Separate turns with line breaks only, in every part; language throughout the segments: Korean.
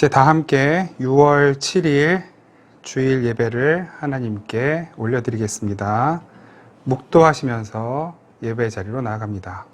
이제 다 함께 6월 7일 주일 예배를 하나님께 올려드리겠습니다. 묵도하시면서 예배 자리로 나아갑니다.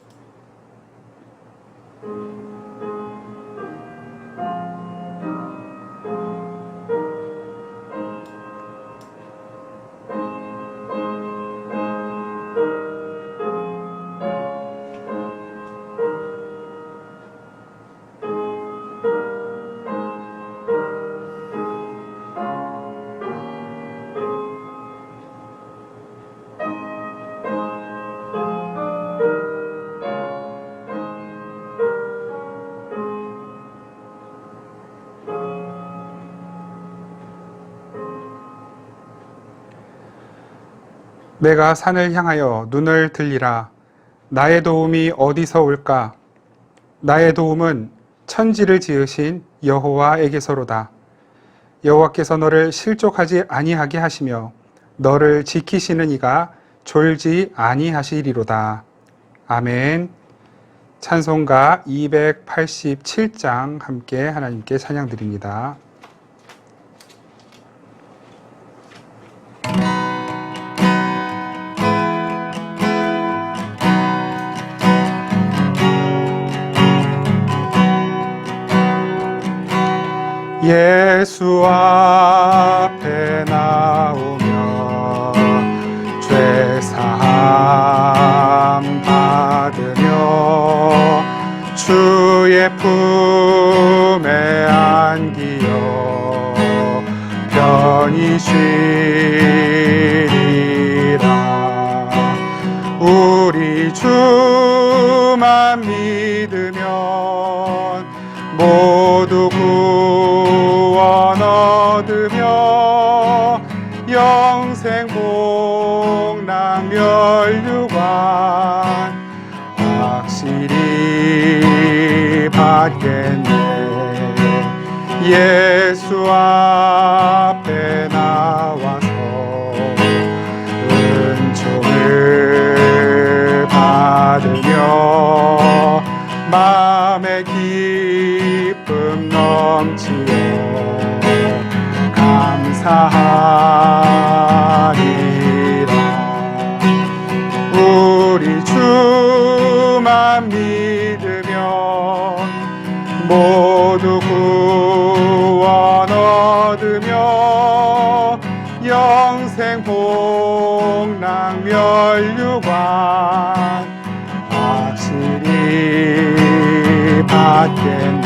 내가 산을 향하여 눈을 들리라. 나의 도움이 어디서 올까? 나의 도움은 천지를 지으신 여호와에게서로다. 여호와께서 너를 실족하지 아니하게 하시며 너를 지키시는 이가 졸지 아니하시리로다. 아멘. 찬송가 287장 함께 하나님께 찬양드립니다. 예수 앞에 나오며 죄사함 받으며 주의 품에 안기어 편히 쉬리라. 우리 주만 믿으면 모두 구원 얻으며 영생 복락 멸류관 확실히 받겠네. 예수 앞에 나와서 은총을 받으며 마음의 기쁨 넘치어 감사하리라. 우리 주만 믿으면 모두 구원 얻으며 영생 복락 멸류관 확실히 받겠네.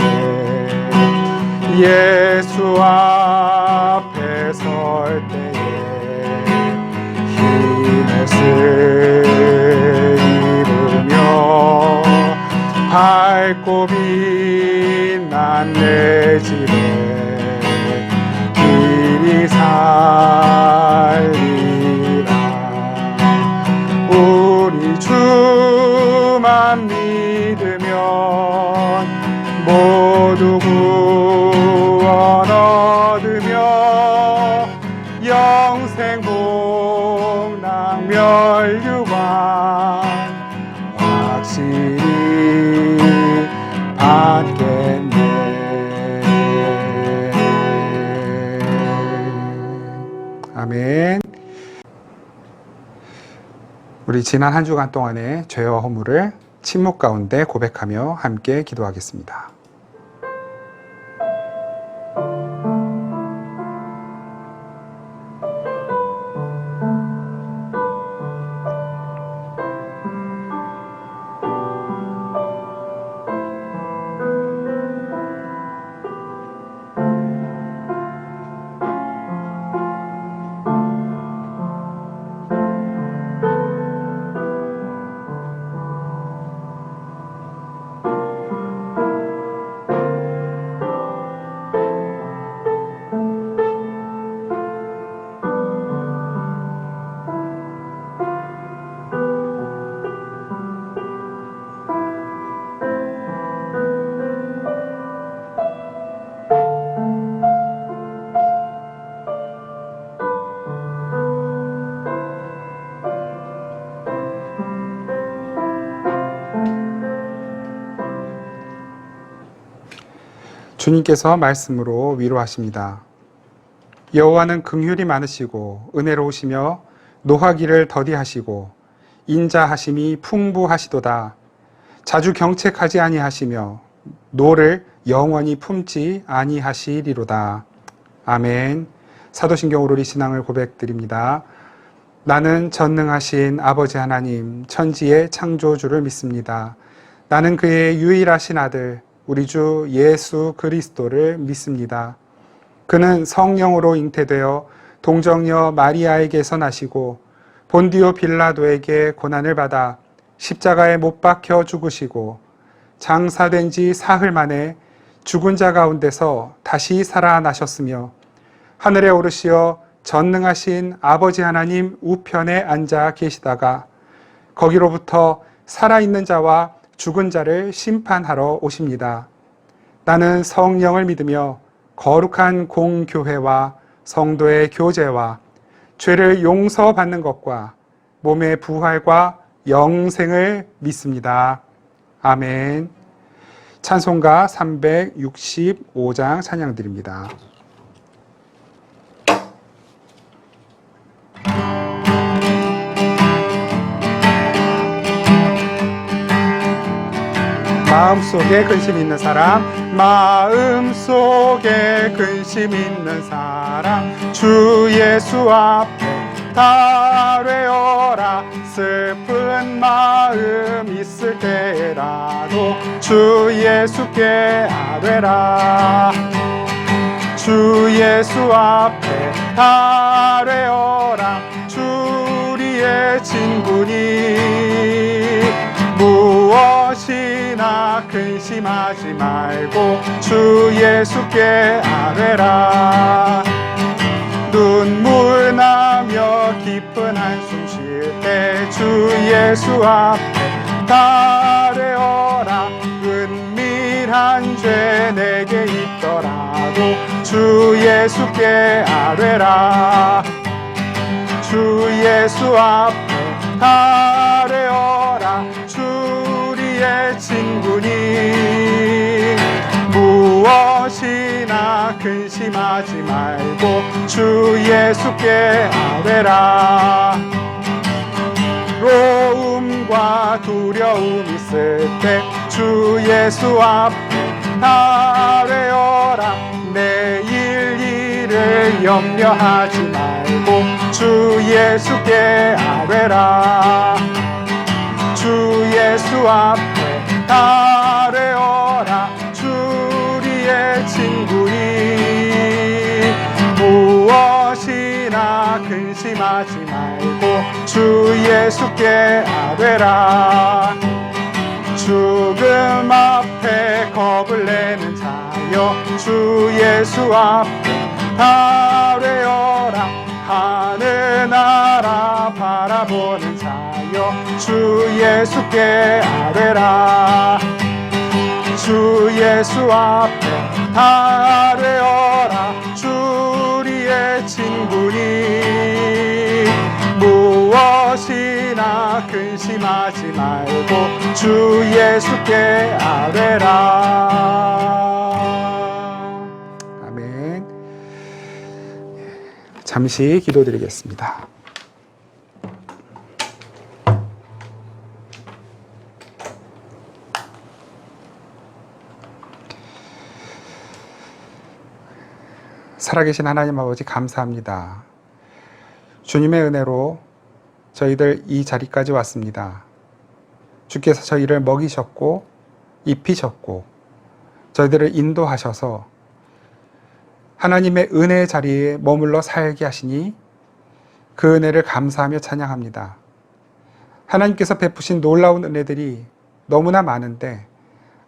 예수 앞에 설 때에 흰옷을 입으며 밝고 빛난 내 집에 길이 살리라. 우리 주만 믿으면 모두 구원 얻으며 영생 복락 멸류관 확실히 받겠네. 아멘. 우리 지난 한 주간 동안의 죄와 허물을 침묵 가운데 고백하며 함께 기도하겠습니다. 주님께서 말씀으로 위로하십니다. 여호와는 긍휼이 많으시고 은혜로우시며 노하기를 더디하시고 인자하심이 풍부하시도다. 자주 경책하지 아니하시며 노를 영원히 품지 아니하시리로다. 아멘. 사도신경 오로리 신앙을 고백드립니다. 나는 전능하신 아버지 하나님, 천지의 창조주를 믿습니다. 나는 그의 유일하신 아들, 우리 주 예수 그리스도를 믿습니다. 그는 성령으로 잉태되어 동정녀 마리아에게서 나시고 본디오 빌라도에게 고난을 받아 십자가에 못 박혀 죽으시고 장사된 지 사흘 만에 죽은 자 가운데서 다시 살아나셨으며 하늘에 오르시어 전능하신 아버지 하나님 우편에 앉아 계시다가 거기로부터 살아있는 자와 죽은 자를 심판하러 오십니다. 나는 성령을 믿으며 거룩한 공교회와 성도의 교제와 죄를 용서받는 것과 몸의 부활과 영생을 믿습니다. 아멘. 찬송가 365장 찬양드립니다. 마음속에 근심 있는 사람, 마음속에 근심 있는 사람, 주 예수 앞에 달뢰어라. 슬픈 마음 있을 때라도 주 예수께 아뢰라. 주 예수 앞에 달뢰어라. 주 우리의 친구니 무엇이나 근심하지 말고 주 예수께 아뢰라. 눈물 나며 깊은 한숨 쉴 때 주 예수 앞에 달뢰어라. 은밀한 죄 내게 있더라도 주 예수께 아뢰라. 주 예수 앞에 달뢰어라. 주 우리의 친구니 무엇이나 근심하지 말고 주 예수께 아뢰라. 외로움과 두려움 있을 때 주 예수 앞에 달뢰어라. 내일 일을 염려하지 말고 주 예수께 아뢰라. 주 예수 앞에 달뢰어라. 주 우리의 친구니 무엇이나 근심하지 말고 주 예수께 아뢰라. 죽음 앞에 겁을 내는 자여 주 예수 앞에 달뢰어라. 하늘 나라 바라보는 자여 주 예수께 아뢰라. 주 예수 앞에 달뢰어라. 주 우리의 친구니 무엇이나 근심하지 말고 주 예수께 아뢰라. 아멘. 잠시 기도드리겠습니다. 살아계신 하나님 아버지 감사합니다. 주님의 은혜로 저희들 이 자리까지 왔습니다. 주께서 저희를 먹이셨고 입히셨고 저희들을 인도하셔서 하나님의 은혜의 자리에 머물러 살게 하시니 그 은혜를 감사하며 찬양합니다. 하나님께서 베푸신 놀라운 은혜들이 너무나 많은데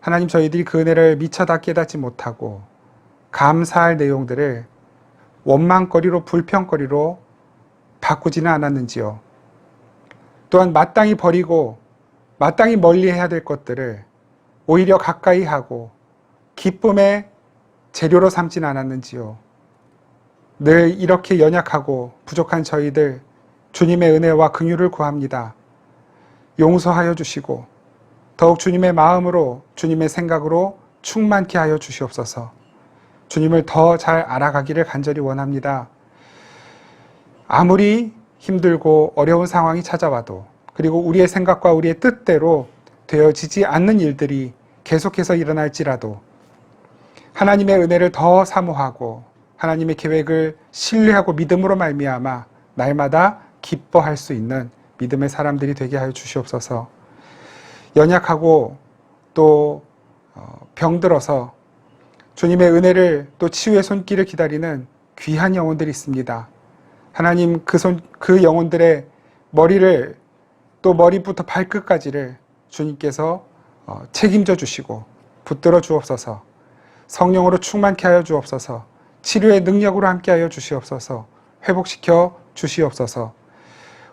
하나님 저희들이 그 은혜를 미처 다 깨닫지 못하고 감사할 내용들을 원망거리로 불평거리로 바꾸지는 않았는지요. 또한 마땅히 버리고 마땅히 멀리해야 될 것들을 오히려 가까이 하고 기쁨의 재료로 삼지는 않았는지요. 늘 이렇게 연약하고 부족한 저희들 주님의 은혜와 긍휼을 구합니다. 용서하여 주시고 더욱 주님의 마음으로 주님의 생각으로 충만케 하여 주시옵소서. 주님을 더 잘 알아가기를 간절히 원합니다. 아무리 힘들고 어려운 상황이 찾아와도, 그리고 우리의 생각과 우리의 뜻대로 되어지지 않는 일들이 계속해서 일어날지라도 하나님의 은혜를 더 사모하고 하나님의 계획을 신뢰하고 믿음으로 말미암아 날마다 기뻐할 수 있는 믿음의 사람들이 되게 하여 주시옵소서. 연약하고 또 병들어서 주님의 은혜를 또 치유의 손길을 기다리는 귀한 영혼들이 있습니다. 하나님 그 영혼들의 머리를 또 머리부터 발끝까지를 주님께서 책임져 주시고 붙들어 주옵소서. 성령으로 충만케 하여 주옵소서. 치료의 능력으로 함께 하여 주시옵소서. 회복시켜 주시옵소서.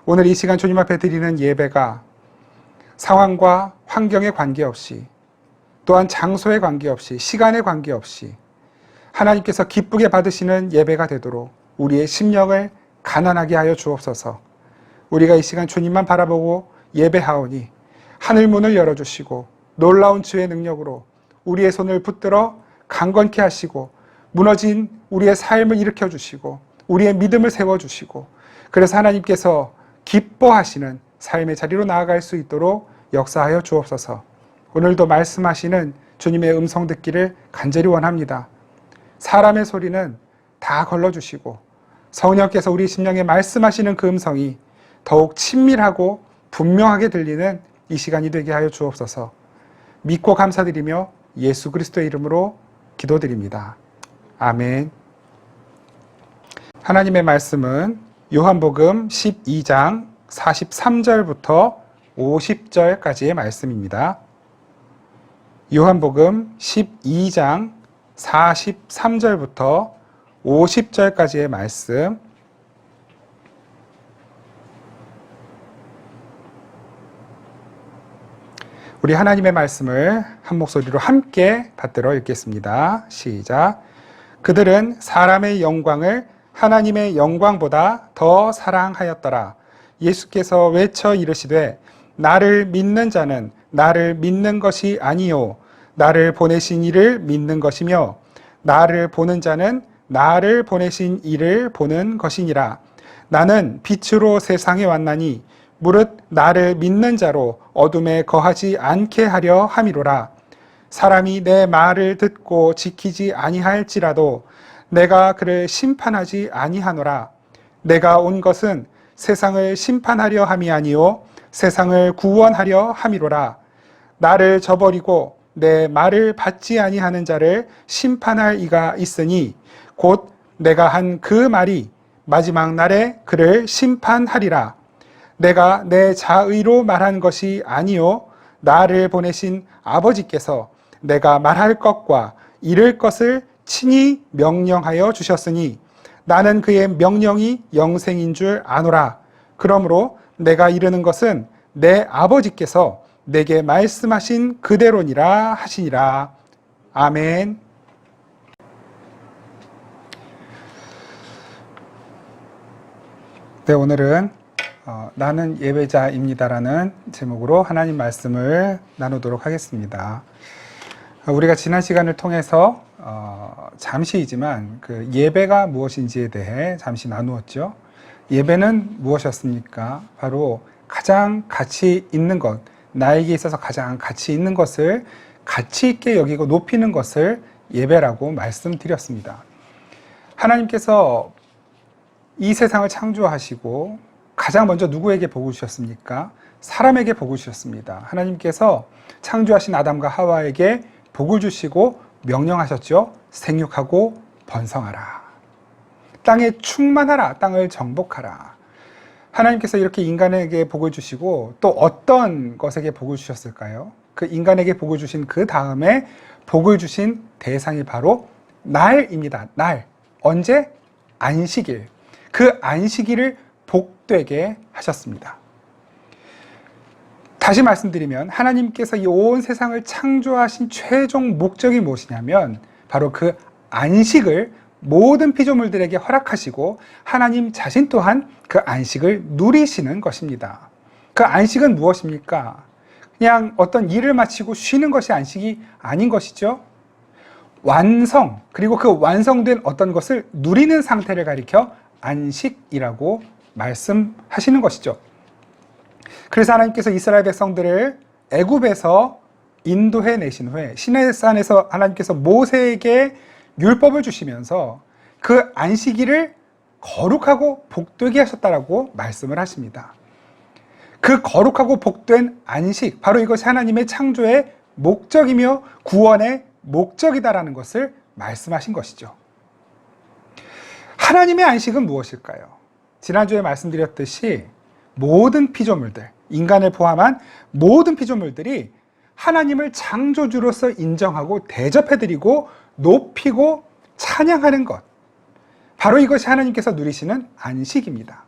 오늘 이 시간 주님 앞에 드리는 예배가 상황과 환경에 관계없이, 또한 장소에 관계없이, 시간에 관계없이 하나님께서 기쁘게 받으시는 예배가 되도록 우리의 심령을 가난하게 하여 주옵소서. 우리가 이 시간 주님만 바라보고 예배하오니 하늘 문을 열어주시고 놀라운 주의 능력으로 우리의 손을 붙들어 강건케 하시고 무너진 우리의 삶을 일으켜 주시고 우리의 믿음을 세워주시고, 그래서 하나님께서 기뻐하시는 삶의 자리로 나아갈 수 있도록 역사하여 주옵소서. 오늘도 말씀하시는 주님의 음성 듣기를 간절히 원합니다. 사람의 소리는 다 걸러주시고 성령께서 우리 심령에 말씀하시는 그 음성이 더욱 친밀하고 분명하게 들리는 이 시간이 되게 하여 주옵소서. 믿고 감사드리며 예수 그리스도의 이름으로 기도드립니다. 아멘. 하나님의 말씀은 요한복음 12장 43절부터 50절까지의 말씀입니다. 요한복음 12장 43절부터 50절까지의 말씀, 우리 하나님의 말씀을 한 목소리로 함께 받들어 읽겠습니다. 시작. 그들은 사람의 영광을 하나님의 영광보다 더 사랑하였더라. 예수께서 외쳐 이르시되 나를 믿는 자는 나를 믿는 것이 아니요 나를 보내신 이를 믿는 것이며 나를 보는 자는 나를 보내신 이를 보는 것이니라. 나는 빛으로 세상에 왔나니 무릇 나를 믿는 자로 어둠에 거하지 않게 하려 함이로라. 사람이 내 말을 듣고 지키지 아니할지라도 내가 그를 심판하지 아니하노라. 내가 온 것은 세상을 심판하려 함이 아니요 세상을 구원하려 함이로라. 나를 저버리고 내 말을 받지 아니하는 자를 심판할 이가 있으니 곧 내가 한 그 말이 마지막 날에 그를 심판하리라. 내가 내 자의로 말한 것이 아니요 나를 보내신 아버지께서 내가 말할 것과 이를 것을 친히 명령하여 주셨으니 나는 그의 명령이 영생인 줄 아노라. 그러므로 내가 이르는 것은 내 아버지께서 내게 말씀하신 그대로니라 하시니라. 아멘. 네, 오늘은 나는 예배자입니다라는 제목으로 하나님 말씀을 나누도록 하겠습니다. 우리가 지난 시간을 통해서 잠시이지만 그 예배가 무엇인지에 대해 잠시 나누었죠. 예배는 무엇이었습니까? 바로 가장 가치 있는 것, 나에게 있어서 가장 가치 있는 것을 가치 있게 여기고 높이는 것을 예배라고 말씀드렸습니다. 하나님께서 이 세상을 창조하시고 가장 먼저 누구에게 복을 주셨습니까? 사람에게 복을 주셨습니다. 하나님께서 창조하신 아담과 하와에게 복을 주시고 명령하셨죠. 생육하고 번성하라. 땅에 충만하라. 땅을 정복하라. 하나님께서 이렇게 인간에게 복을 주시고 또 어떤 것에게 복을 주셨을까요? 그 인간에게 복을 주신 그 다음에 복을 주신 대상이 바로 날입니다. 날. 언제? 안식일. 그 안식일을 복되게 하셨습니다. 다시 말씀드리면 하나님께서 이 온 세상을 창조하신 최종 목적이 무엇이냐면 바로 그 안식을 모든 피조물들에게 허락하시고 하나님 자신 또한 그 안식을 누리시는 것입니다. 그 안식은 무엇입니까? 그냥 어떤 일을 마치고 쉬는 것이 안식이 아닌 것이죠. 완성, 그리고 그 완성된 어떤 것을 누리는 상태를 가리켜 안식이라고 말씀하시는 것이죠. 그래서 하나님께서 이스라엘 백성들을 애굽에서 인도해 내신 후에 시내산에서 하나님께서 모세에게 율법을 주시면서 그 안식일을 거룩하고 복되게 하셨다라고 말씀을 하십니다. 그 거룩하고 복된 안식, 바로 이것이 하나님의 창조의 목적이며 구원의 목적이다라는 것을 말씀하신 것이죠. 하나님의 안식은 무엇일까요? 지난주에 말씀드렸듯이 모든 피조물들, 인간을 포함한 모든 피조물들이 하나님을 창조주로서 인정하고 대접해드리고 높이고 찬양하는 것, 바로 이것이 하나님께서 누리시는 안식입니다.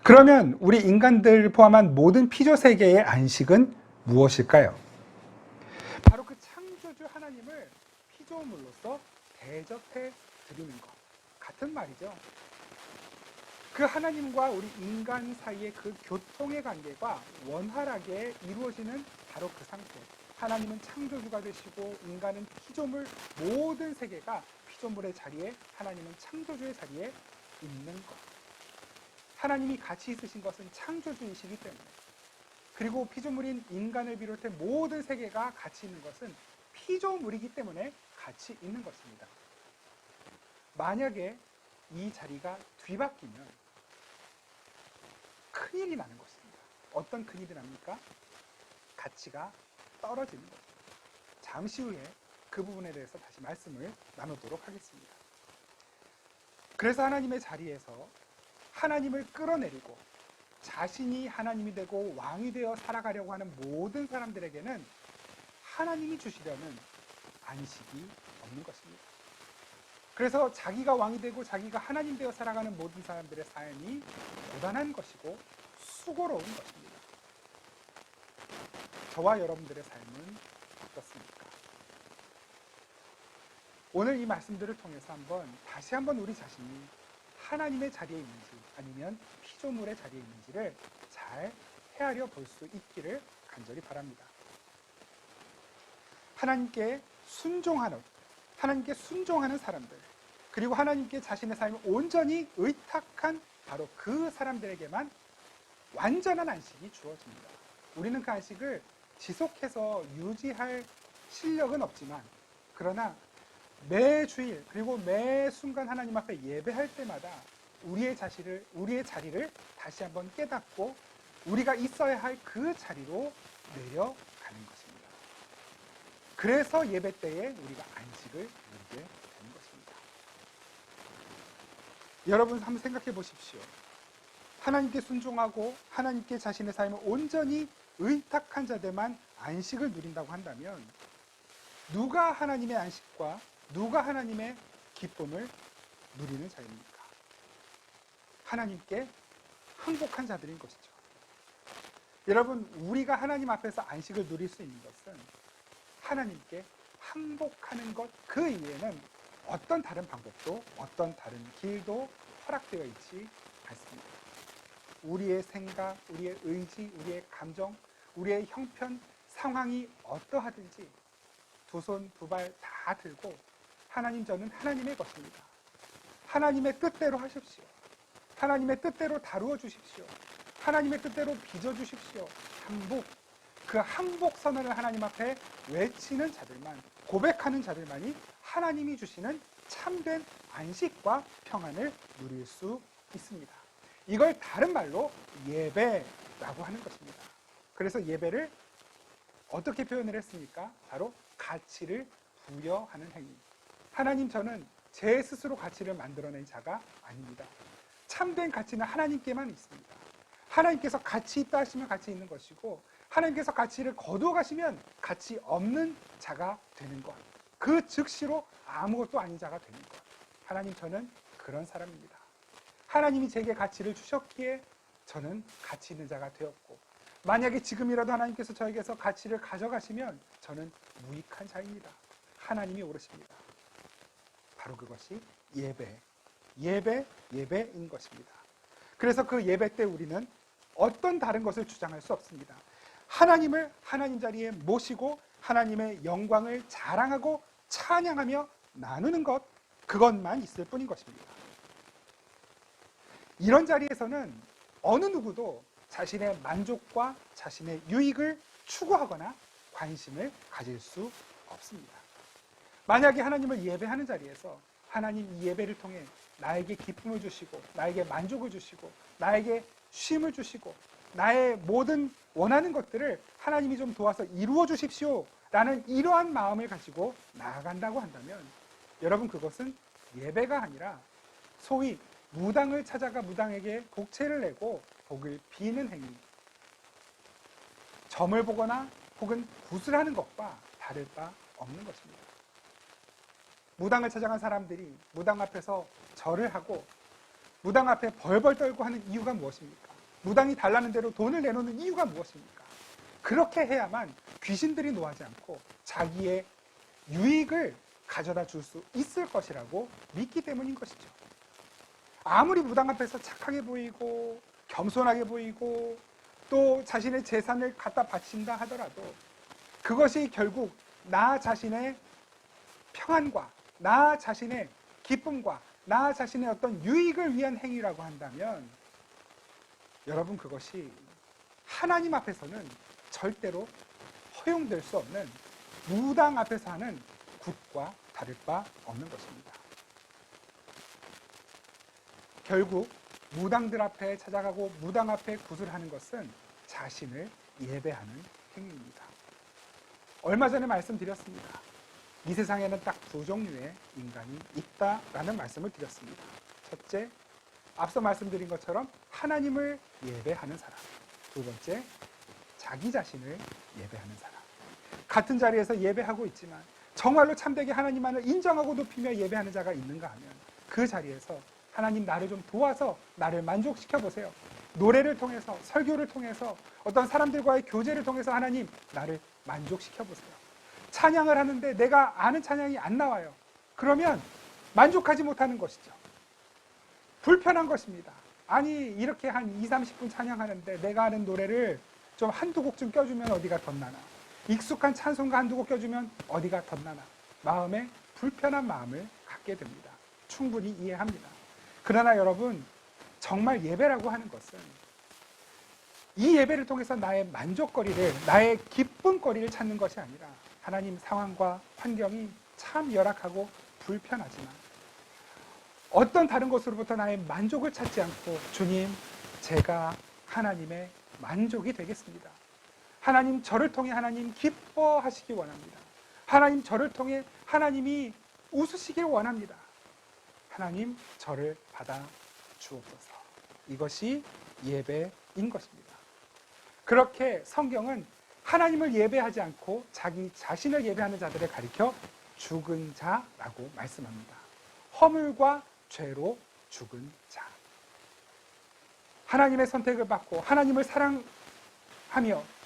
그러면 우리 인간들 포함한 모든 피조 세계의 안식은 무엇일까요? 바로 그 창조주 하나님을 피조물로서 대접해 드리는 것, 같은 말이죠. 그 하나님과 우리 인간 사이의 그 교통의 관계가 원활하게 이루어지는 바로 그 상태. 하나님은 창조주가 되시고 인간은 피조물, 모든 세계가 피조물의 자리에, 하나님은 창조주의 자리에 있는 것. 하나님이 같이 있으신 것은 창조주이시기 때문에, 그리고 피조물인 인간을 비롯해 모든 세계가 같이 있는 것은 피조물이기 때문에 같이 있는 것입니다. 만약에 이 자리가 뒤바뀌면 큰일이 나는 것입니다. 어떤 큰일이 납니까? 가치가 떨어지는 것입니다. 잠시 후에 그 부분에 대해서 다시 말씀을 나누도록 하겠습니다. 그래서 하나님의 자리에서 하나님을 끌어내리고 자신이 하나님이 되고 왕이 되어 살아가려고 하는 모든 사람들에게는 하나님이 주시려는 안식이 없는 것입니다. 그래서 자기가 왕이 되고 자기가 하나님 되어 살아가는 모든 사람들의 삶이 고단한 것이고 수고로운 것입니다. 저와 여러분들의 삶은 어떻습니까? 오늘 이 말씀들을 통해서 다시 한번 우리 자신이 하나님의 자리에 있는지 아니면 피조물의 자리에 있는지를 잘 헤아려 볼 수 있기를 간절히 바랍니다. 하나님께 순종하는 사람들, 그리고 하나님께 자신의 삶을 온전히 의탁한 바로 그 사람들에게만 완전한 안식이 주어집니다. 우리는 그 안식을 지속해서 유지할 실력은 없지만, 그러나 매 주일 그리고 매 순간 하나님 앞에 예배할 때마다 우리의 자리를 다시 한번 깨닫고 우리가 있어야 할 그 자리로 내려가는 것입니다. 그래서 예배 때에 우리가 안식을 누리게 되는 것입니다. 여러분 한번 생각해 보십시오. 하나님께 순종하고 하나님께 자신의 삶을 온전히 의탁한 자들만 안식을 누린다고 한다면 누가 하나님의 안식과 누가 하나님의 기쁨을 누리는 자입니까? 하나님께 항복한 자들인 것이죠. 여러분, 우리가 하나님 앞에서 안식을 누릴 수 있는 것은 하나님께 항복하는 것 그 이외에는 어떤 다른 방법도 어떤 다른 길도 허락되어 있지 않습니다. 우리의 생각, 우리의 의지, 우리의 감정, 우리의 형편, 상황이 어떠하든지 두 손 두 발 다 들고 하나님, 저는 하나님의 것입니다. 하나님의 뜻대로 하십시오. 하나님의 뜻대로 다루어 주십시오. 하나님의 뜻대로 빚어 주십시오. 항복, 그 항복 선언을 하나님 앞에 외치는 자들만, 고백하는 자들만이 하나님이 주시는 참된 안식과 평안을 누릴 수 있습니다. 이걸 다른 말로 예배라고 하는 것입니다. 그래서 예배를 어떻게 표현을 했습니까? 바로 가치를 부여하는 행위. 하나님, 저는 제 스스로 가치를 만들어낸 자가 아닙니다. 참된 가치는 하나님께만 있습니다. 하나님께서 가치 있다 하시면 가치 있는 것이고, 하나님께서 가치를 거두어 가시면 가치 없는 자가 되는 것, 그 즉시로 아무것도 아닌 자가 되는 것. 하나님, 저는 그런 사람입니다. 하나님이 제게 가치를 주셨기에 저는 가치 있는 자가 되었고, 만약에 지금이라도 하나님께서 저에게서 가치를 가져가시면 저는 무익한 자입니다. 하나님이 오르십니다. 바로 그것이 예배인 것입니다. 그래서 그 예배 때 우리는 어떤 다른 것을 주장할 수 없습니다. 하나님을 하나님 자리에 모시고 하나님의 영광을 자랑하고 찬양하며 나누는 것, 그것만 있을 뿐인 것입니다. 이런 자리에서는 어느 누구도 자신의 만족과 자신의 유익을 추구하거나 관심을 가질 수 없습니다. 만약에 하나님을 예배하는 자리에서 하나님 이 예배를 통해 나에게 기쁨을 주시고 나에게 만족을 주시고 나에게 쉼을 주시고 나의 모든 원하는 것들을 하나님이 좀 도와서 이루어 주십시오 라는 이러한 마음을 가지고 나아간다고 한다면 여러분, 그것은 예배가 아니라 소위 무당을 찾아가 무당에게 복채를 내고 복을 비는 행위, 점을 보거나 혹은 굿을 하는 것과 다를 바 없는 것입니다. 무당을 찾아간 사람들이 무당 앞에서 절을 하고 무당 앞에 벌벌 떨고 하는 이유가 무엇입니까? 무당이 달라는 대로 돈을 내놓는 이유가 무엇입니까? 그렇게 해야만 귀신들이 노하지 않고 자기의 유익을 가져다 줄 수 있을 것이라고 믿기 때문인 것이죠. 아무리 무당 앞에서 착하게 보이고 겸손하게 보이고 또 자신의 재산을 갖다 바친다 하더라도 그것이 결국 나 자신의 평안과 나 자신의 기쁨과 나 자신의 어떤 유익을 위한 행위라고 한다면 여러분, 그것이 하나님 앞에서는 절대로 허용될 수 없는 무당 앞에서 하는 굿과 다를 바 없는 것입니다. 결국 무당들 앞에 찾아가고 무당 앞에 굿을 하는 것은 자신을 예배하는 행위입니다. 얼마 전에 말씀드렸습니다. 이 세상에는 딱 두 종류의 인간이 있다라는 말씀을 드렸습니다. 첫째, 앞서 말씀드린 것처럼 하나님을 예배하는 사람. 두 번째, 자기 자신을 예배하는 사람. 같은 자리에서 예배하고 있지만 정말로 참되게 하나님만을 인정하고 높이며 예배하는 자가 있는가 하면 그 자리에서 하나님, 나를 좀 도와서 나를 만족시켜 보세요. 노래를 통해서, 설교를 통해서, 어떤 사람들과의 교제를 통해서 하나님, 나를 만족시켜 보세요. 찬양을 하는데 내가 아는 찬양이 안 나와요. 그러면 만족하지 못하는 것이죠. 불편한 것입니다. 아니, 이렇게 한 20-30분 찬양하는데 내가 아는 노래를 좀 한두 곡 좀 껴주면 어디가 덧나나, 익숙한 찬송가 한두 곡 껴주면 어디가 덧나나, 마음에 불편한 마음을 갖게 됩니다. 충분히 이해합니다. 그러나 여러분, 정말 예배라고 하는 것은 이 예배를 통해서 나의 만족거리를, 나의 기쁨거리를 찾는 것이 아니라 하나님, 상황과 환경이 참 열악하고 불편하지만 어떤 다른 것으로부터 나의 만족을 찾지 않고 주님, 제가 하나님의 만족이 되겠습니다. 하나님, 저를 통해 하나님 기뻐하시기 원합니다. 하나님, 저를 통해 하나님이 웃으시길 원합니다. 하나님, 저를 받아 주옵소서. 이것이 예배인 것입니다. 그렇게 성경은 하나님을 예배하지 않고 자기 자신을 예배하는 자들을 가리켜 죽은 자라고 말씀합니다. 허물과 죄로 죽은 자. 하나님의 선택을 받고 하나님을 사랑하며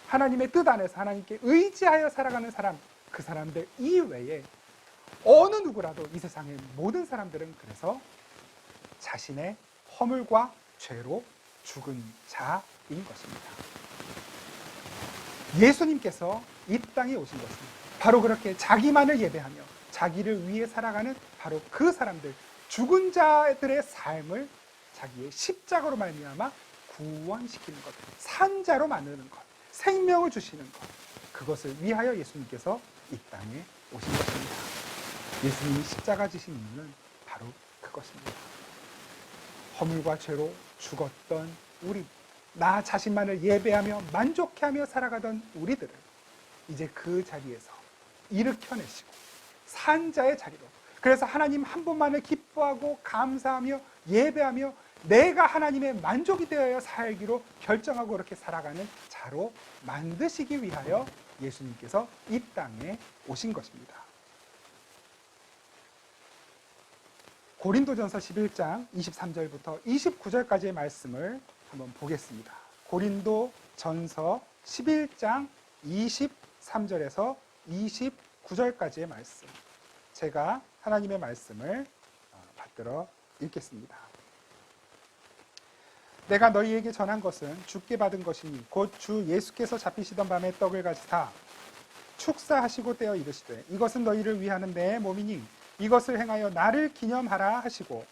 하나님의 뜻 안에서 하나님께 의지하여 살아가는 사람, 그 사람들 이외에 어느 누구라도 이 세상의 모든 사람들은 그래서 자신의 허물과 죄로 죽은 자인 것입니다. 예수님께서 이 땅에 오신 것은 바로 그렇게 자기만을 예배하며 자기를 위해 살아가는 바로 그 사람들, 죽은 자들의 삶을 자기의 십자가로 말미암아 구원시키는 것, 산자로 만드는 것, 생명을 주시는 것, 그것을 위하여 예수님께서 이 땅에 오신 것입니다. 예수님이 십자가 지신 이유는 바로 그것입니다. 허물과 죄로 죽었던 우리, 나 자신만을 예배하며 만족해하며 살아가던 우리들을 이제 그 자리에서 일으켜내시고 산자의 자리로, 그래서 하나님 한 분만을 기뻐하고 감사하며 예배하며 내가 하나님의 만족이 되어야 살기로 결정하고 그렇게 살아가는 자로 만드시기 위하여 예수님께서 이 땅에 오신 것입니다. 고린도전서 11장 23절부터 29절까지의 말씀을 한번 보겠습니다. 고린도전서 11장 23절에서 29절까지의 말씀, 제가 하나님의 말씀을 받들어 읽겠습니다. 내가 너희에게 전한 것은 주께 받은 것이니 곧 주 예수께서 잡히시던 밤에 떡을 가지사 축사하시고 떼어 이르시되 이것은 너희를 위하는 내 몸이니 이것을 행하여 나를 기념하라 하시고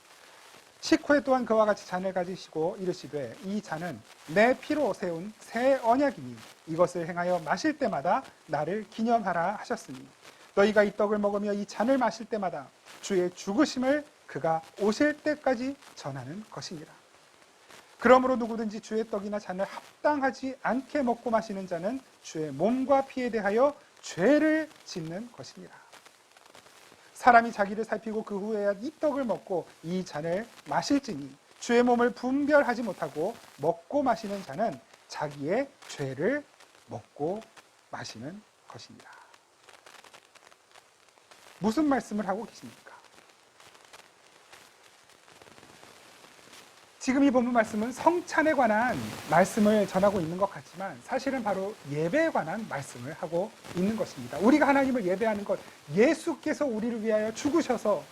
식후에 또한 그와 같이 잔을 가지시고 이르시되 이 잔은 내 피로 세운 새 언약이니 이것을 행하여 마실 때마다 나를 기념하라 하셨으니 너희가 이 떡을 먹으며 이 잔을 마실 때마다 주의 죽으심을 그가 오실 때까지 전하는 것이니라. 그러므로 누구든지 주의 떡이나 잔을 합당하지 않게 먹고 마시는 자는 주의 몸과 피에 대하여 죄를 짓는 것이니라. 사람이 자기를 살피고 그 후에야 이 떡을 먹고 이 잔을 마실지니 주의 몸을 분별하지 못하고 먹고 마시는 자는 자기의 죄를 먹고 마시는 것이니라. 무슨 말씀을 하고 계십니까? 지금 이 본문 말씀은 성찬에 관한 말씀을 전하고 있는 것 같지만 사실은 바로 예배에 관한 말씀을 하고 있는 것입니다. 우리가 하나님을 예배하는 것, 예수께서 우리를 위하여 죽으셔서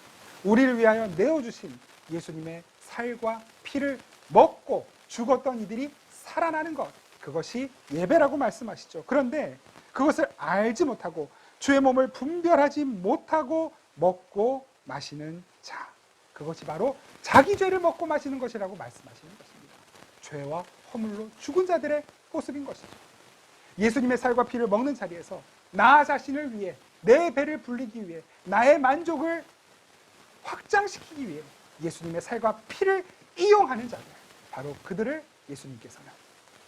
우리를 위하여 내어주신 예수님의 살과 피를 먹고 죽었던 이들이 살아나는 것, 그것이 예배라고 말씀하시죠. 그런데 그것을 알지 못하고 주의 몸을 분별하지 못하고 먹고 마시는 자, 그것이 바로 자기 죄를 먹고 마시는 것이라고 말씀하시는 것입니다. 죄와 허물로 죽은 자들의 모습인 것이죠. 예수님의 살과 피를 먹는 자리에서 나 자신을 위해, 내 배를 불리기 위해, 나의 만족을 확장시키기 위해 예수님의 살과 피를 이용하는 자들, 바로 그들을 예수님께서는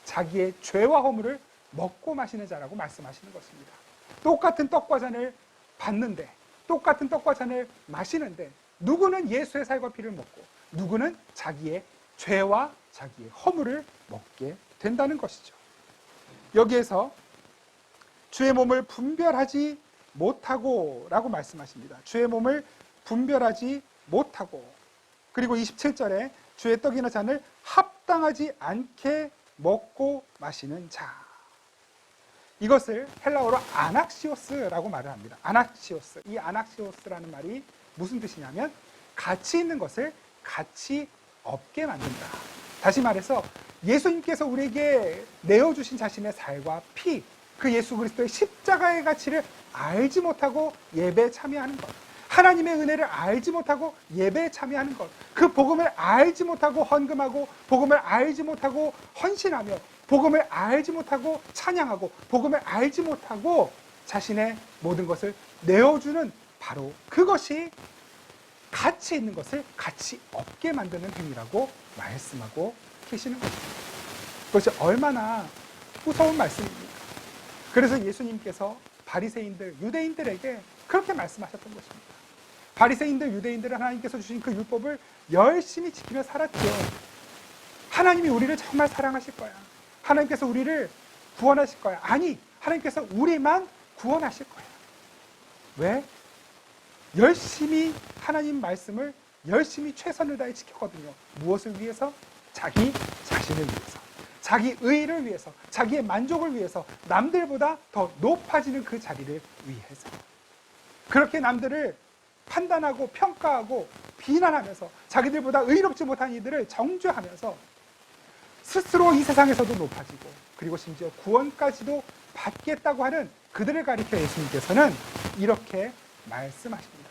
자기의 죄와 허물을 먹고 마시는 자라고 말씀하시는 것입니다. 똑같은 떡과 잔을 받는데, 똑같은 떡과 잔을 마시는데 누구는 예수의 살과 피를 먹고 누구는 자기의 죄와 자기의 허물을 먹게 된다는 것이죠. 여기에서 주의 몸을 분별하지 못하고 라고 말씀하십니다. 주의 몸을 분별하지 못하고, 그리고 27절에 주의 떡이나 잔을 합당하지 않게 먹고 마시는 자, 이것을 헬라어로 아낙시오스라고 말을 합니다. 아낙시오스. 이 아낙시오스라는 말이 무슨 뜻이냐면 가치 있는 것을 가치 없게 만든다. 다시 말해서 예수님께서 우리에게 내어주신 자신의 살과 피, 그 예수 그리스도의 십자가의 가치를 알지 못하고 예배에 참여하는 것, 하나님의 은혜를 알지 못하고 예배에 참여하는 것, 그 복음을 알지 못하고 헌금하고 복음을 알지 못하고 헌신하며 복음을 알지 못하고 찬양하고 복음을 알지 못하고 자신의 모든 것을 내어주는 바로 그것이 가치 있는 것을 가치 없게 만드는 행위라고 말씀하고 계시는 것입니다. 그것이 얼마나 무서운 말씀입니까? 그래서 예수님께서 바리새인들, 유대인들에게 그렇게 말씀하셨던 것입니다. 바리새인들, 유대인들은 하나님께서 주신 그 율법을 열심히 지키며 살았죠. 하나님이 우리를 정말 사랑하실 거야. 하나님께서 우리를 구원하실 거야. 아니, 하나님께서 우리만 구원하실 거야. 왜? 열심히 하나님 말씀을 열심히 최선을 다해 지켰거든요. 무엇을 위해서? 자기 자신을 위해서, 자기 의의를 위해서, 자기의 만족을 위해서, 남들보다 더 높아지는 그 자리를 위해서. 그렇게 남들을 판단하고 평가하고 비난하면서 자기들보다 의롭지 못한 이들을 정죄하면서 스스로 이 세상에서도 높아지고 그리고 심지어 구원까지도 받겠다고 하는 그들을 가리켜 예수님께서는 이렇게 말씀하십니다.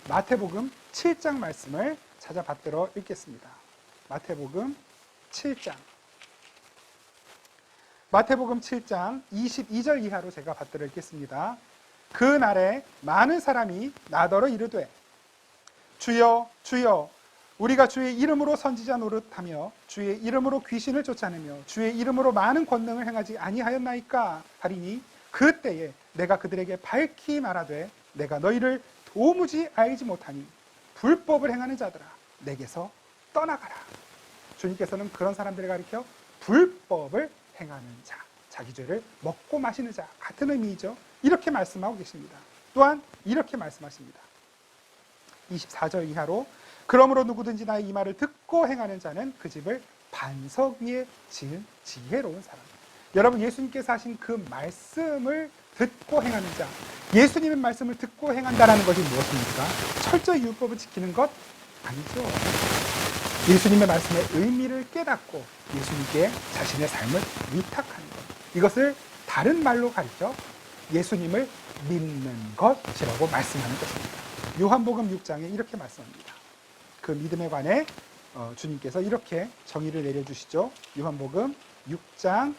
마태복음 7장 말씀을 찾아 받들어 읽겠습니다. 마태복음 7장 22절 이하로 제가 받들어 읽겠습니다. 그 날에 많은 사람이 나더러 이르되 주여 주여 우리가 주의 이름으로 선지자 노릇하며 주의 이름으로 귀신을 쫓아내며 주의 이름으로 많은 권능을 행하지 아니하였나이까 하리니 그때에 내가 그들에게 밝히 말하되 내가 너희를 도무지 알지 못하니 불법을 행하는 자들아 내게서 떠나가라. 주님께서는 그런 사람들을 가리켜 불법을 행하는 자, 자기 죄를 먹고 마시는 자 같은 의미이죠. 이렇게 말씀하고 계십니다. 또한 이렇게 말씀하십니다. 24절 이하로 그러므로 누구든지 나의 이 말을 듣고 행하는 자는 그 집을 반석 위에 지은 지혜로운 사람. 여러분, 예수님께서 하신 그 말씀을 듣고 행하는 자, 예수님의 말씀을 듣고 행한다라는 것이 무엇입니까? 철저히 율법을 지키는 것 아니죠. 예수님의 말씀의 의미를 깨닫고 예수님께 자신의 삶을 위탁하는 것, 이것을 다른 말로 가리켜 예수님을 믿는 것이라고 말씀하는 것입니다. 요한복음 6장에 이렇게 말씀합니다. 그 믿음에 관해 주님께서 이렇게 정의를 내려주시죠. 요한복음 6장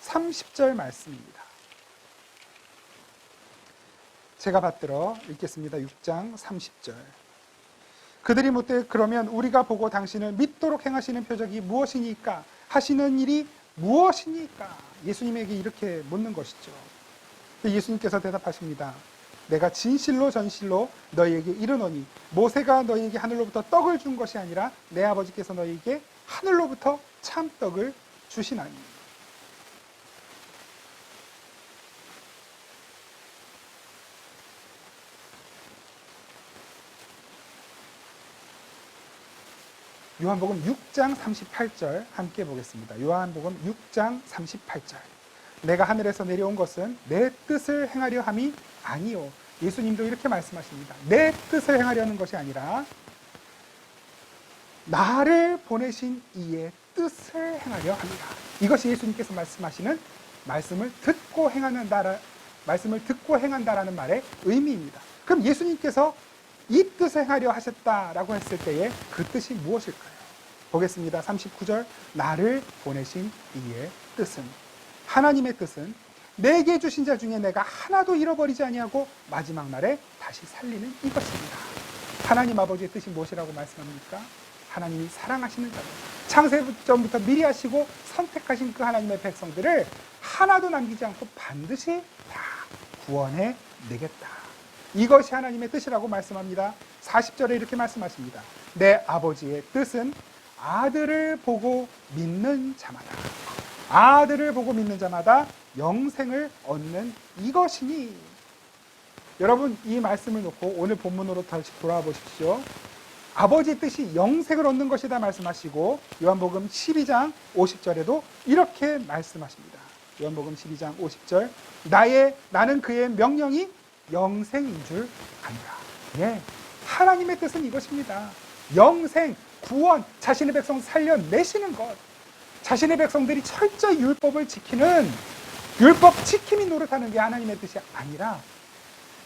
30절 말씀입니다. 제가 받들어 읽겠습니다. 6장 30절. 그들이 묻되 그러면 우리가 보고 당신을 믿도록 행하시는 표적이 무엇이니까? 하시는 일이 무엇이니까? 예수님에게 이렇게 묻는 것이죠. 예수님께서 대답하십니다. 내가 진실로 전실로 너희에게 이르노니 모세가 너희에게 하늘로부터 떡을 준 것이 아니라 내 아버지께서 너희에게 하늘로부터 참떡을 주시나니. 요한복음 6장 38절 함께 보겠습니다. 요한복음 6장 38절. 내가 하늘에서 내려온 것은 내 뜻을 행하려 함이 아니요. 예수님도 이렇게 말씀하십니다. 내 뜻을 행하려는 것이 아니라 나를 보내신 이의 뜻을 행하려 합니다. 이것이 예수님께서 말씀하시는 말씀을 듣고 행한다라는 말의 의미입니다. 그럼 예수님께서 이 뜻을 행하려 하셨다라고 했을 때에 그 뜻이 무엇일까요? 보겠습니다. 39절. 나를 보내신 이의 뜻은, 하나님의 뜻은 내게 주신 자 중에 내가 하나도 잃어버리지 아니하고 마지막 날에 다시 살리는 이것입니다. 하나님 아버지의 뜻이 무엇이라고 말씀합니까? 하나님이 사랑하시는 자들, 창세전부터 미리 하시고 선택하신 그 하나님의 백성들을 하나도 남기지 않고 반드시 다 구원해 내겠다. 이것이 하나님의 뜻이라고 말씀합니다. 40절에 이렇게 말씀하십니다. 내 아버지의 뜻은 아들을 보고 믿는 자마다, 아들을 보고 믿는 자마다 영생을 얻는 이것이니. 여러분, 이 말씀을 놓고 오늘 본문으로 다시 돌아와 보십시오. 아버지의 뜻이 영생을 얻는 것이다 말씀하시고 요한복음 12장 50절에도 이렇게 말씀하십니다. 요한복음 12장 50절. 나는 그의 명령이 영생인 줄 아니라. 예, 하나님의 뜻은 이것입니다. 영생, 구원, 자신의 백성 살려내시는 것. 자신의 백성들이 철저히 율법을 지키는, 율법 지킴이 노릇하는 게 하나님의 뜻이 아니라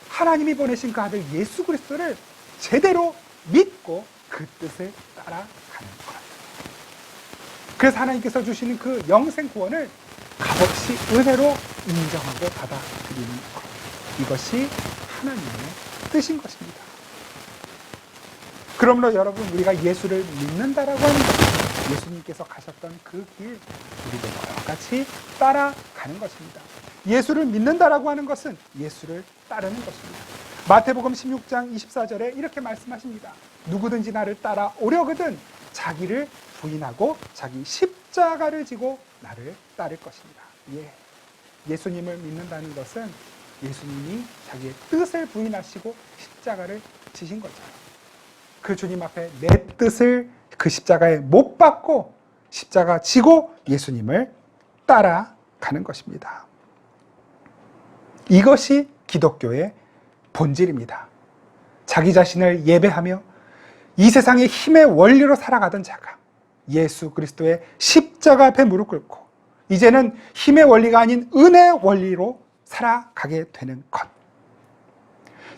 하나님이 보내신 그 아들 예수 그리스도를 제대로 믿고 그 뜻을 따라가는 것. 그래서 하나님께서 주시는 그 영생 구원을 값없이 은혜로 인정하고 받아들이는 것. 이것이 하나님의 뜻인 것입니다. 그러므로 여러분, 우리가 예수를 믿는다라고 하는 것은 예수님께서 가셨던 그 길, 우리도 똑같이 따라가는 것입니다. 예수를 믿는다라고 하는 것은 예수를 따르는 것입니다. 마태복음 16장 24절에 이렇게 말씀하십니다. 누구든지 나를 따라오려거든 자기를 부인하고 자기 십자가를 지고 나를 따를 것입니다. 예, 예수님을 믿는다는 것은 예수님이 자기의 뜻을 부인하시고 십자가를 지신 거죠. 그 주님 앞에 내 뜻을 그 십자가에 못 박고 십자가 지고 예수님을 따라가는 것입니다. 이것이 기독교의 본질입니다. 자기 자신을 예배하며 이 세상의 힘의 원리로 살아가던 자가 예수 그리스도의 십자가 앞에 무릎 꿇고 이제는 힘의 원리가 아닌 은혜의 원리로 살아가게 되는 것.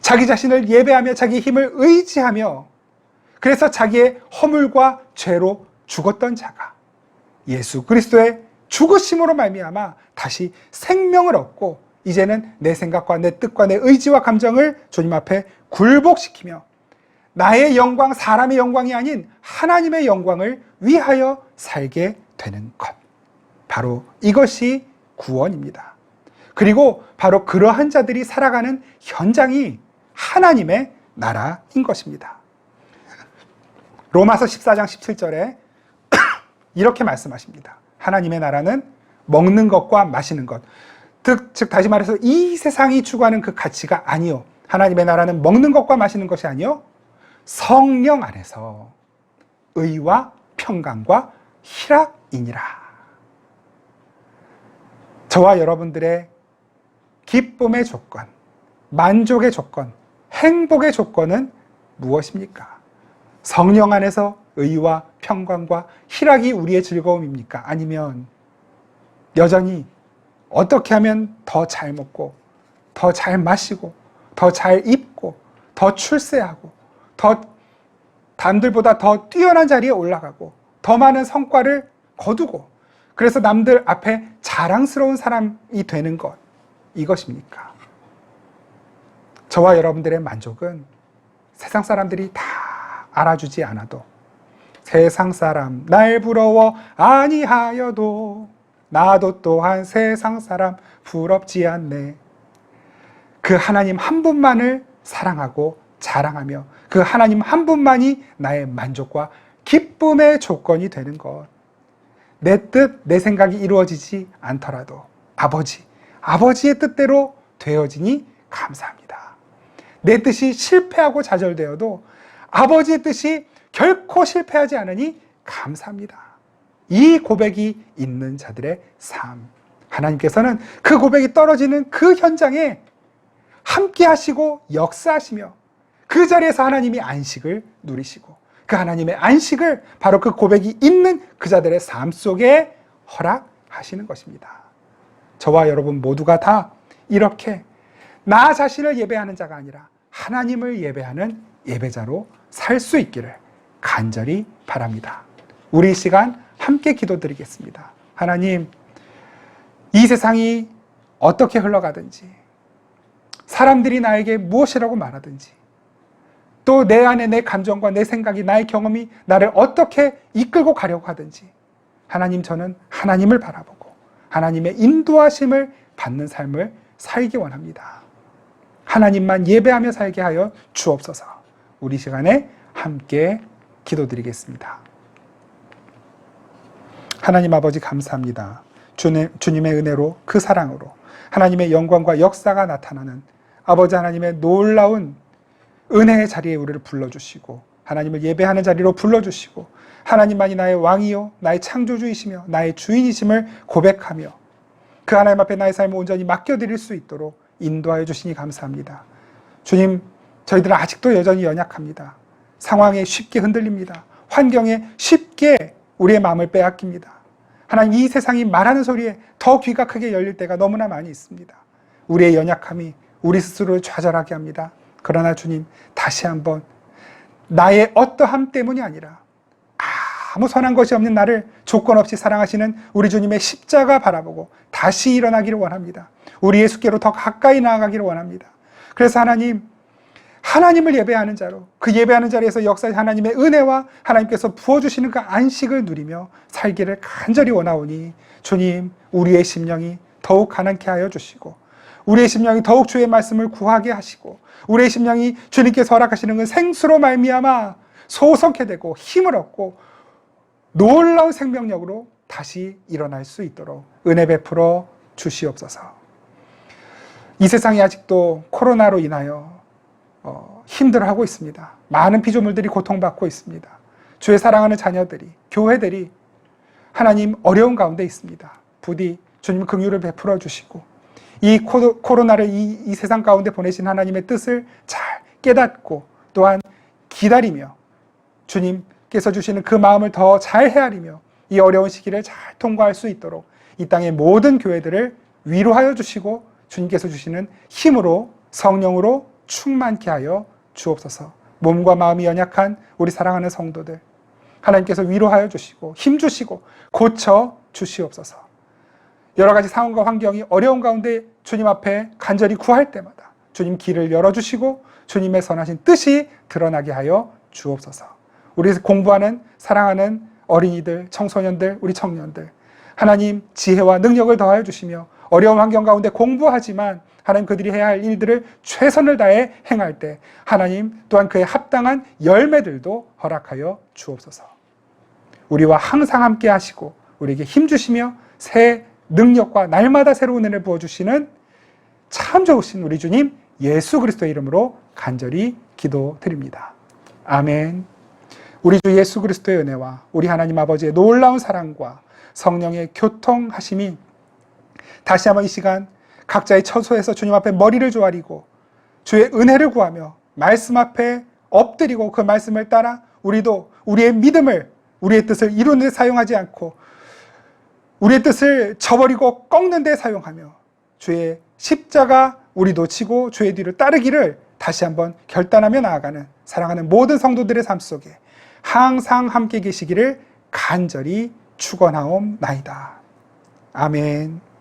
자기 자신을 예배하며 자기 힘을 의지하며 그래서 자기의 허물과 죄로 죽었던 자가 예수 그리스도의 죽으심으로 말미암아 다시 생명을 얻고 이제는 내 생각과 내 뜻과 내 의지와 감정을 주님 앞에 굴복시키며 나의 영광, 사람의 영광이 아닌 하나님의 영광을 위하여 살게 되는 것. 바로 이것이 구원입니다. 그리고 바로 그러한 자들이 살아가는 현장이 하나님의 나라인 것입니다. 로마서 14장 17절에 이렇게 말씀하십니다. 하나님의 나라는 먹는 것과 마시는 것, 즉 다시 말해서 이 세상이 추구하는 그 가치가 아니요, 하나님의 나라는 먹는 것과 마시는 것이 아니요 성령 안에서 의와 평강과 희락이니라. 저와 여러분들의 기쁨의 조건, 만족의 조건, 행복의 조건은 무엇입니까? 성령 안에서 의와 평강과 희락이 우리의 즐거움입니까? 아니면 여전히 어떻게 하면 더 잘 먹고 더 잘 마시고 더 잘 입고 더 더 출세하고 더 남들보다 더 뛰어난 자리에 올라가고 더 많은 성과를 거두고 그래서 남들 앞에 자랑스러운 사람이 되는 것, 이것입니까? 저와 여러분들의 만족은 세상 사람들이 다 알아주지 않아도 세상 사람 날 부러워 아니하여도 나도 또한 세상 사람 부럽지 않네. 그 하나님 한 분만을 사랑하고 자랑하며 그 하나님 한 분만이 나의 만족과 기쁨의 조건이 되는 것. 내 뜻, 내 생각이 이루어지지 않더라도 아버지의 뜻대로 되어지니 감사합니다. 내 뜻이 실패하고 좌절되어도 아버지의 뜻이 결코 실패하지 않으니 감사합니다. 이 고백이 있는 자들의 삶. 하나님께서는 그 고백이 떨어지는 그 현장에 함께 하시고 역사하시며 그 자리에서 하나님이 안식을 누리시고 그 하나님의 안식을 바로 그 고백이 있는 그 자들의 삶 속에 허락하시는 것입니다. 저와 여러분 모두가 다 이렇게 나 자신을 예배하는 자가 아니라 하나님을 예배하는 예배자로 살 수 있기를 간절히 바랍니다. 우리 이 시간 함께 기도드리겠습니다. 하나님, 이 세상이 어떻게 흘러가든지 사람들이 나에게 무엇이라고 말하든지 또 내 안에 내 감정과 내 생각이 나의 경험이 나를 어떻게 이끌고 가려고 하든지 하나님, 저는 하나님을 바라보고 하나님의 인도하심을 받는 삶을 살기 원합니다. 하나님만 예배하며 살게 하여 주옵소서. 우리 시간에 함께 기도드리겠습니다. 하나님 아버지 감사합니다. 주님의 은혜로 그 사랑으로 하나님의 영광과 역사가 나타나는 아버지 하나님의 놀라운 은혜의 자리에 우리를 불러주시고 하나님을 예배하는 자리로 불러주시고 하나님만이 나의 왕이요 나의 창조주이시며 나의 주인이심을 고백하며 그 하나님 앞에 나의 삶을 온전히 맡겨드릴 수 있도록 인도하여 주시니 감사합니다. 주님, 저희들은 아직도 여전히 연약합니다. 상황에 쉽게 흔들립니다. 환경에 쉽게 우리의 마음을 빼앗깁니다. 하나님, 이 세상이 말하는 소리에 더 귀가 크게 열릴 때가 너무나 많이 있습니다. 우리의 연약함이 우리 스스로를 좌절하게 합니다. 그러나 주님, 다시 한번 나의 어떠함 때문이 아니라 아무 선한 것이 없는 나를 조건 없이 사랑하시는 우리 주님의 십자가 바라보고 다시 일어나기를 원합니다. 우리 예수께로 더 가까이 나아가기를 원합니다. 그래서 하나님을 예배하는 자로 그 예배하는 자리에서 역사의 하나님의 은혜와 하나님께서 부어주시는 그 안식을 누리며 살기를 간절히 원하오니 주님, 우리의 심령이 더욱 가난케 하여 주시고 우리의 심령이 더욱 주의 말씀을 구하게 하시고 우리의 심령이 주님께서 허락하시는 그 생수로 말미암아 소성케 되고 힘을 얻고 놀라운 생명력으로 다시 일어날 수 있도록 은혜 베풀어 주시옵소서. 이 세상이 아직도 코로나로 인하여 힘들어하고 있습니다. 많은 피조물들이 고통받고 있습니다. 주의 사랑하는 자녀들이, 교회들이 하나님 어려운 가운데 있습니다. 부디 주님 긍휼을 베풀어 주시고 이 코로나를 이 세상 가운데 보내신 하나님의 뜻을 잘 깨닫고 또한 기다리며 주님께서 주시는 그 마음을 더 잘 헤아리며 이 어려운 시기를 잘 통과할 수 있도록 이 땅의 모든 교회들을 위로하여 주시고 주님께서 주시는 힘으로 성령으로 충만케 하여 주옵소서. 몸과 마음이 연약한 우리 사랑하는 성도들 하나님께서 위로하여 주시고 힘 주시고 고쳐 주시옵소서. 여러 가지 상황과 환경이 어려운 가운데 주님 앞에 간절히 구할 때마다 주님 길을 열어주시고 주님의 선하신 뜻이 드러나게 하여 주옵소서. 우리 공부하는 사랑하는 어린이들, 청소년들, 우리 청년들 하나님 지혜와 능력을 더하여 주시며 어려운 환경 가운데 공부하지만 하나님 그들이 해야 할 일들을 최선을 다해 행할 때 하나님 또한 그에 합당한 열매들도 허락하여 주옵소서. 우리와 항상 함께 하시고 우리에게 힘 주시며 새 능력과 날마다 새로운 은혜를 부어주시는 참 좋으신 우리 주님 예수 그리스도의 이름으로 간절히 기도드립니다. 아멘. 우리 주 예수 그리스도의 은혜와 우리 하나님 아버지의 놀라운 사랑과 성령의 교통하심이 다시 한번 이 시간 각자의 처소에서 주님 앞에 머리를 조아리고 주의 은혜를 구하며 말씀 앞에 엎드리고 그 말씀을 따라 우리도 우리의 믿음을 우리의 뜻을 이루는 데 사용하지 않고 우리의 뜻을 저버리고 꺾는 데 사용하며 주의 십자가 우리도 지고 주의 뒤를 따르기를 다시 한번 결단하며 나아가는 사랑하는 모든 성도들의 삶 속에 항상 함께 계시기를 간절히 축원하옵나이다. 아멘.